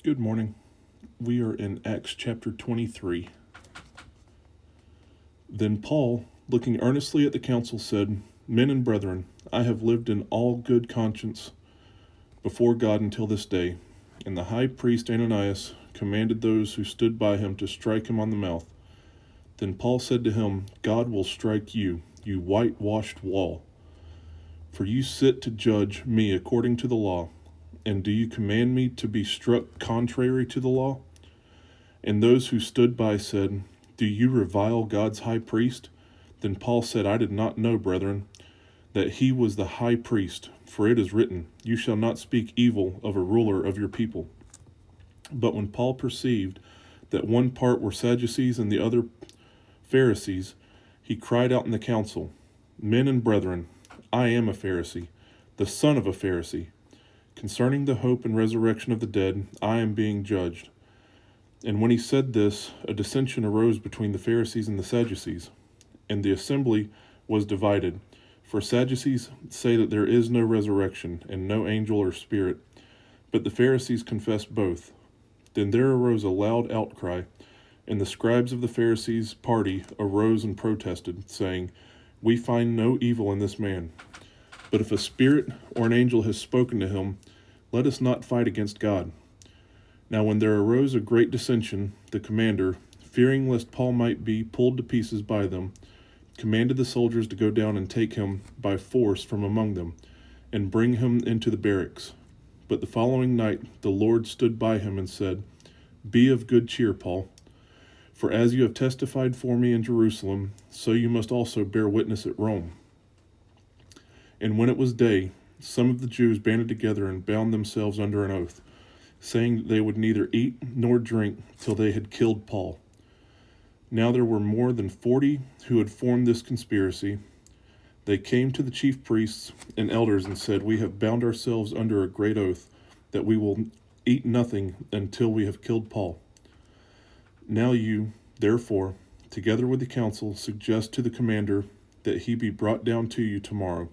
Good morning. We are in Acts chapter 23. Then Paul, looking earnestly at the council, said, Men and brethren, I have lived in all good conscience before God until this day. And the high priest Ananias commanded those who stood by him to strike him on the mouth. Then Paul said to him, God will strike you, you whitewashed wall. For you sit to judge me according to the law. And do you command me to be struck contrary to the law? And those who stood by said, Do you revile God's high priest? Then Paul said, I did not know, brethren, that he was the high priest, for it is written, You shall not speak evil of a ruler of your people. But when Paul perceived that one part were Sadducees and the other Pharisees, he cried out in the council, Men and brethren, I am a Pharisee, the son of a Pharisee. Concerning the hope and resurrection of the dead, I am being judged. And when he said this, a dissension arose between the Pharisees and the Sadducees, and the assembly was divided. For Sadducees say that there is no resurrection, and no angel or spirit, but the Pharisees confess both. Then there arose a loud outcry, and the scribes of the Pharisees' party arose and protested, saying, We find no evil in this man. But if a spirit or an angel has spoken to him, let us not fight against God. Now when there arose a great dissension, the commander, fearing lest Paul might be pulled to pieces by them, commanded the soldiers to go down and take him by force from among them, and bring him into the barracks. But the following night the Lord stood by him and said, Be of good cheer, Paul, for as you have testified for me in Jerusalem, so you must also bear witness at Rome. And when it was day, some of the Jews banded together and bound themselves under an oath, saying that they would neither eat nor drink till they had killed Paul. Now there were more than 40 who had formed this conspiracy. They came to the chief priests and elders and said, We have bound ourselves under a great oath that we will eat nothing until we have killed Paul. Now you, therefore, together with the council, suggest to the commander that he be brought down to you tomorrow,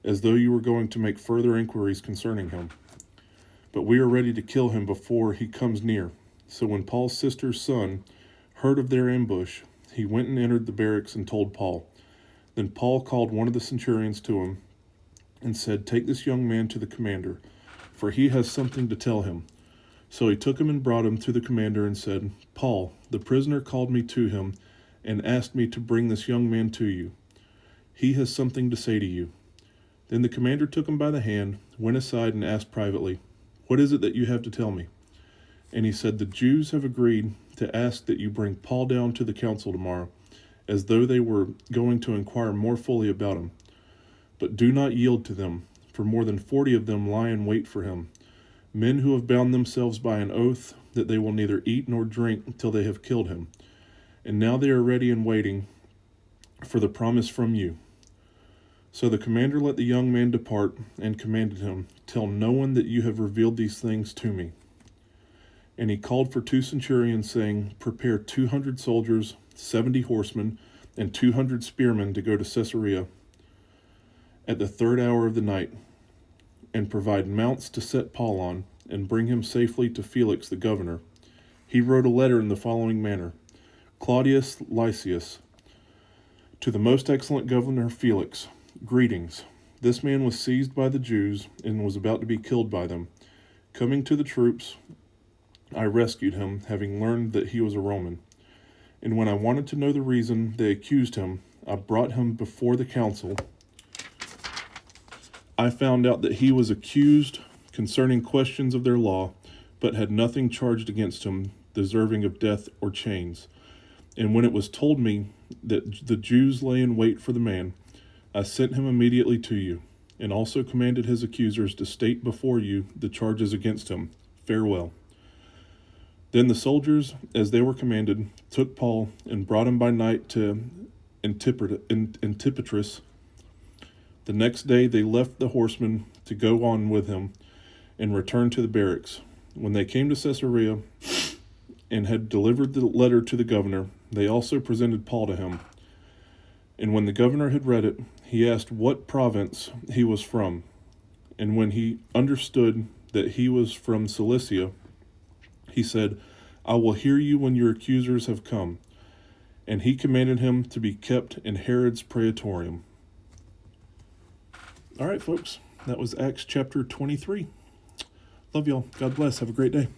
as though you were going to make further inquiries concerning him. But we are ready to kill him before he comes near. So when Paul's sister's son heard of their ambush, he went and entered the barracks and told Paul. Then Paul called one of the centurions to him and said, Take this young man to the commander, for he has something to tell him. So he took him and brought him to the commander and said, Paul, the prisoner called me to him and asked me to bring this young man to you. He has something to say to you. Then the commander took him by the hand, went aside, and asked privately, What is it that you have to tell me? And he said, The Jews have agreed to ask that you bring Paul down to the council tomorrow, as though they were going to inquire more fully about him. But do not yield to them, for more than 40 of them lie in wait for him, men who have bound themselves by an oath that they will neither eat nor drink till they have killed him. And now they are ready and waiting for the promise from you. So the commander let the young man depart and commanded him, Tell no one that you have revealed these things to me. And he called for 2 centurions, saying, Prepare 200 soldiers, 70 horsemen, and 200 spearmen to go to Caesarea at the 3rd hour of the night, and provide mounts to set Paul on, and bring him safely to Felix the governor. He wrote a letter in the following manner, Claudius Lysias, to the most excellent governor Felix, Greetings. This man was seized by the Jews and was about to be killed by them. Coming to the troops, I rescued him, having learned that he was a Roman. And when I wanted to know the reason they accused him, I brought him before the council. I found out that he was accused concerning questions of their law, but had nothing charged against him deserving of death or chains. And when it was told me that the Jews lay in wait for the man, I sent him immediately to you, and also commanded his accusers to state before you the charges against him. Farewell. Then the soldiers, as they were commanded, took Paul and brought him by night to Antipatris. The next day they left the horsemen to go on with him and returned to the barracks. When they came to Caesarea and had delivered the letter to the governor, they also presented Paul to him. And when the governor had read it, he asked what province he was from. And when he understood that he was from Cilicia, He said, I will hear you when your accusers have come. And he commanded him to be kept in Herod's praetorium. All right, folks, that was Acts chapter 23. Love y'all. God bless. Have a great day.